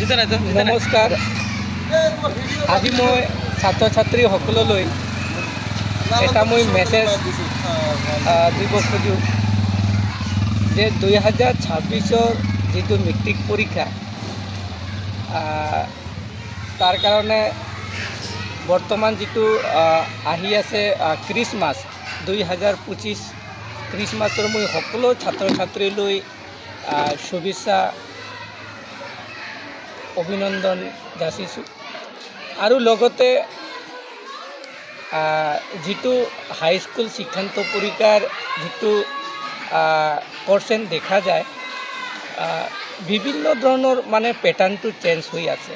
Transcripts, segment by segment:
নমস্কাৰ। আজি মই ছাত্ৰ ছাত্ৰীসকললৈ এটা মই মেছেজ দিব খোজোঁ যে 2026 যিটো মেট্ৰিক পৰীক্ষা তাৰ কাৰণে বৰ্তমান যিটো আহি আছে ক্ৰিছমাছ 2025 ক্ৰিছমাছৰ মই সকলো ছাত্ৰ ছাত্ৰীলৈ শুভেচ্ছা অভিনন্দন যাচিছোঁ আৰু লগতে যিটো হাইস্কুল শিক্ষান্ত পৰীক্ষাৰ যিটো কোৱেশ্যন দেখা যায় বিভিন্ন ধৰণৰ মানে পেটাৰ্ণটো চেঞ্জ হৈ আছে।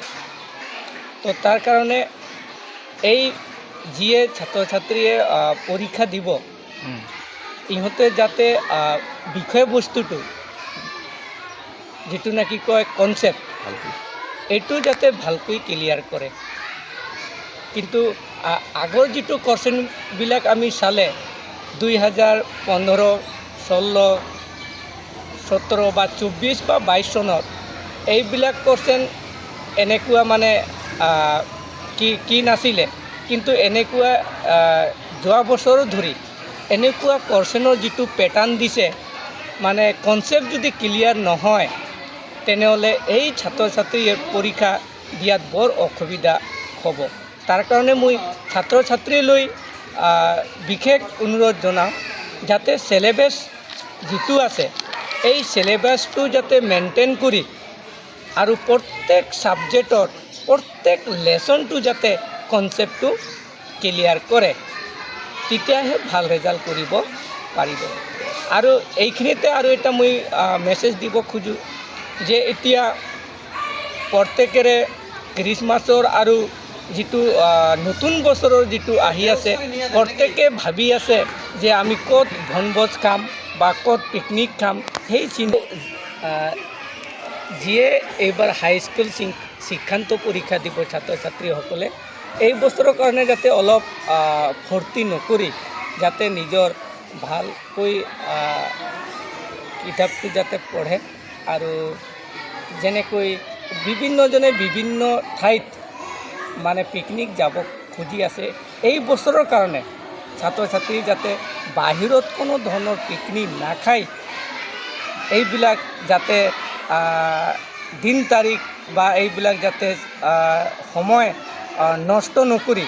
তো তাৰ কাৰণে এই যিয়ে ছাত্ৰ ছাত্ৰীয়ে পৰীক্ষা দিব ইহঁতে যাতে বিষয়বস্তুটো যিটো নাকি কয় কনচেপ্ট এইটো যাতে ভালকৈ ক্লিয়াৰ কৰে। কিন্তু আগৰ যিটো কোৱেশ্যনবিলাক আমি চালে 2015, 16, 17 বা 24 বা 22 চনত এইবিলাক কোৱেশ্যন এনেকুৱা মানে কি নাছিলে, কিন্তু এনেকুৱা যোৱা বছৰো ধৰি এনেকুৱা কোৱেশ্যনৰ যিটো পেটাৰ্ণ দিছে মানে কনচেপ্ট যদি ক্লিয়াৰ নহয় তেনেহ'লে এই ছাত্ৰ ছাত্ৰীয়ে পৰীক্ষা দিয়াত বৰ অসুবিধা হ'ব। তাৰ কাৰণে মই ছাত্ৰ ছাত্ৰীলৈ বিশেষ অনুৰোধ জনাওঁ যাতে চিলেবাছ যিটো আছে এই চিলেবাছটো যাতে মেইনটেইন কৰি আৰু প্ৰত্যেক ছাবজেক্টৰ প্ৰত্যেক লেচনটো যাতে কনচেপ্টটো ক্লিয়াৰ কৰে, তেতিয়াহে ভাল ৰেজাল্ট কৰিব পাৰিব। আৰু এইখিনিতে আৰু এটা মই মেছেজ দিব খোজোঁ যে এতিয়া প্ৰত্যেকৰে ক্ৰিছমাছৰ আৰু যিটো নতুন বছৰৰ যিটো আহি আছে প্ৰত্যেকে ভাবি আছে যে আমি ক'ত বনভোজ খাম বা ক'ত পিকনিক খাম। সেই যিয়ে এইবাৰ হাইস্কুল শিক্ষান্ত পৰীক্ষা দিব ছাত্ৰ ছাত্ৰীসকলে এই বছৰৰ কাৰণে যাতে অলপ ফূৰ্তি নকৰি যাতে নিজৰ ভালকৈ কিতাপটো যাতে পঢ়ে আৰু যেনেকৈ বিভিন্নজনে বিভিন্ন ঠাইত মানে পিকনিক যাব খুজি আছে এই বছৰৰ কাৰণে ছাত্ৰ ছাত্ৰী যাতে বাহিৰত কোনো ধৰণৰ পিকনিক নাখায়, এইবিলাক যাতে দিন তাৰিখ বা এইবিলাক যাতে সময় নষ্ট নকৰি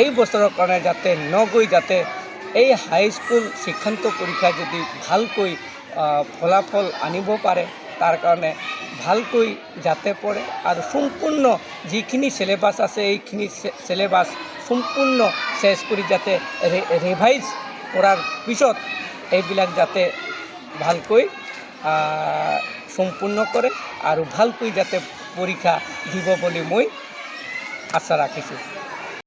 এই বছৰৰ কাৰণে যাতে নগৈ যাতে এই হাইস্কুল শিক্ষান্ত পৰীক্ষা যদি ভালকৈ ফলাফল আনিব পাৰে তাৰ কাৰণে ভালকৈ যাতে পঢ়ে আৰু সম্পূৰ্ণ যিখিনি চিলেবাছ আছে এইখিনি চিলেবাছ সম্পূৰ্ণ চেছ কৰি যাতে ৰিভাইজ কৰাৰ পিছত এইবিলাক যাতে ভালকৈ সম্পূৰ্ণ কৰে আৰু ভালকৈ যাতে পৰীক্ষা দিব বুলি মই আশা ৰাখিছোঁ।